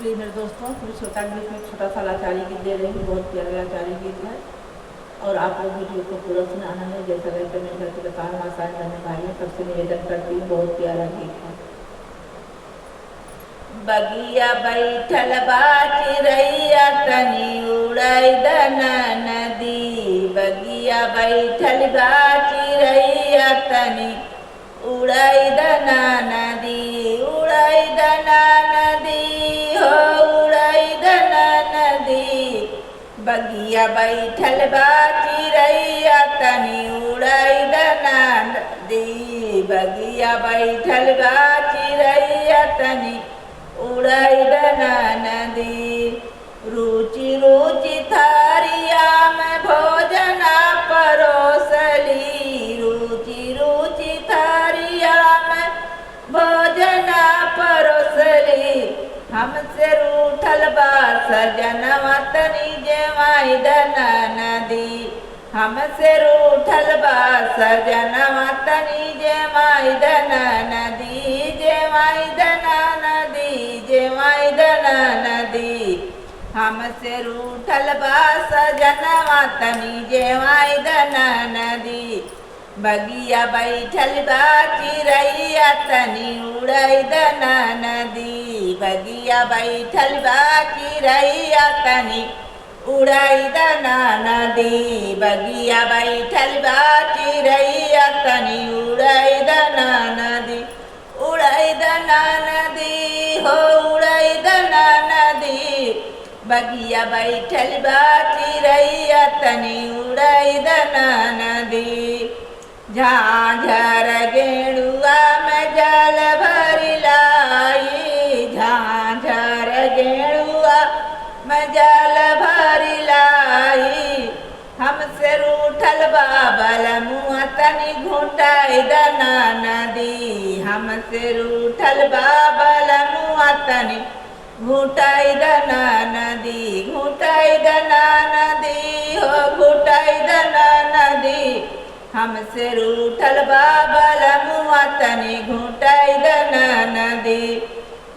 Please मेरे दोस्तों, थोड़ी छोटा गीत में छोटा सा लाचारी गीत दे रही हूँ। बहुत प्यारा लाचारी गीत है और आप लोग वीडियो को पूरा सुनाना है। जैसा लाइक कमेंट करके बताओ। आसान करने भाई सबसे निवेदन करती हूँ। बहुत प्यारा गीत है। बगिया बैठल बाची रैया तनी उड़ाई दना नदी। बगिया बैठल बाची रैया तनी उड़ाई दना नदी। उड़ाई दना नदी हो उड़ाई दना नदी। बगिया बैठल बाची रैया तनी उड़ाई दना नदी। बगिया बैठल बाची रैया तनी उड़ाई दना नदी। रुचि रुचि थारिया में भोजना परोसली। रुचि रुचि थारिया में भोजना परोसली। हमसे रूठल बा सजनवा तनी जेवाई दना नदी। हमसे रूठल बा सजनवा तनी जेवाई दना नदी। जेवाई दना नदी जेवाई दना नदी। हमसे रूठल बा सजनवा तनी जेवाई दना नदी। बगिया बैठल बा चिरैया तनी उड़ाई दना नदी। बगिया बैठल बा चिरैया तनी उड़ाई दना नदी। बगिया बैठल बा चिरैया तनी उड़ाई दना नदी। उड़ाई दना नदी हो उड़ाई दना नदी। बगिया बैठल बा चिरैया तनी उड़ाई दना नदी। झांझर गेड़ुआ में जल भरी लाई। झांझर गेड़ुआ में जल भरी लाई। हमसे रूठल बाबल मुँह तनी घुटाई दना नदी। हमसे रूठल बाबल मुँह तनी घुटाई दना नदी। घुटाई दना नदी हो घुटाई दना नदी। हमसे रूठल बाबल मुँह तनी घुटाई दना नदी।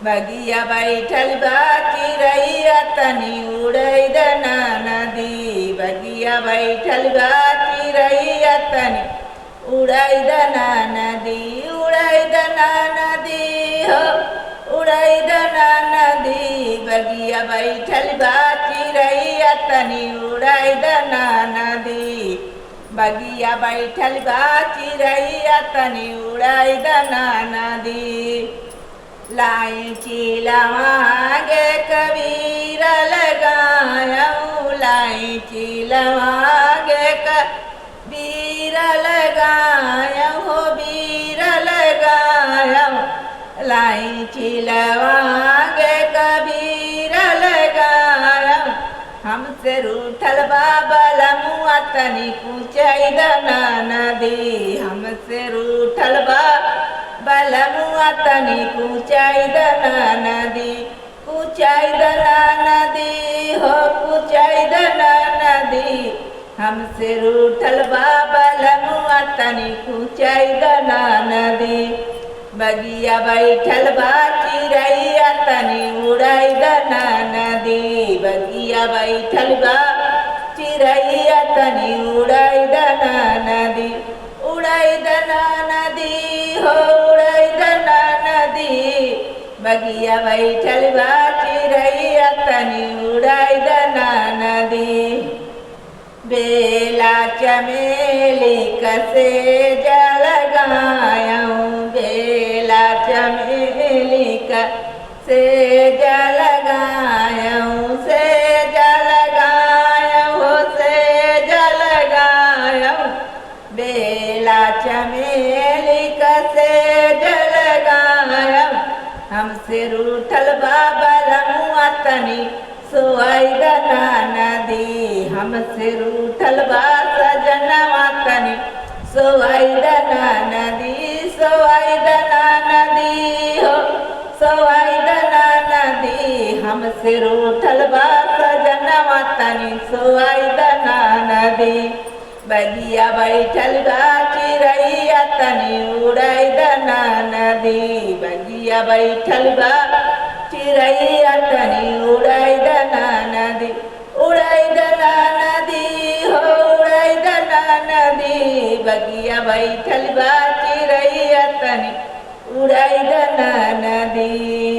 बगिया बैठल बा चिरैया तनी उड़ाई दना नदी। बगिया बैठल बा चिरैया तनी उड़ाई दना नदी। उड़ाई दना नदी हो उड़ाई दना नदी। बगिया बैठल बा चिरैया तनी उड़ाई दना नदी। बगिया बैठल बा चिरैया तनी उड़ाई दना नदी। लाई चिलवा गे कबीर लगायऊ। लाई चिलवा गे कबीर लगायऊ हो बीर लगायऊ। लाई चिलवा गे कबीर लगायऊ। हमसे रूठल बाबल मुँह तनी कुचाई दना नदी। हमसे रूठल बाबल मुँह तनी कुचाई दना नदी। कुचाई दना नदी हो कुचाई दना नदी। हमसे रूठल बाबल मुँह तनी कुचाई दना नदी। बगिया बैठल बा चिरैया तनी उड़ाई दना नदी। बगिया बैठल बा चिरैया तनी उड़ाई दना नदी। उड़ाई दना नदी हो उड़ाई दना नदी। बगिया बैठल बा चिरैया तनी उड़ाई दना नदी। बेला चमेली कसे जल गायऊ। बेला चमेली कसे जल गायऊ। से जल गायऊ से जल गायऊ। बेला चमेली कसे जल गायऊ। हमसे रूठल बाबल मुँह तनी सोई दना नदी। हमसे रूठल बा सजनवा तनी सोई दना नदी। सोई दना नदी हो सोई दना नदी। हमसे रूठल बा सजनवा तनी सोई दना नदी। बगिया बैठल बा चिरैया तनी उड़ाई दना नदी। बगिया बैठल बा चिरैया तनी उड़ाई दना नदी, उड़ाई दना नदी हो उड़ाई दना नदी, बगिया बैठल बा चिरैया तनी उड़ाई दना नदी।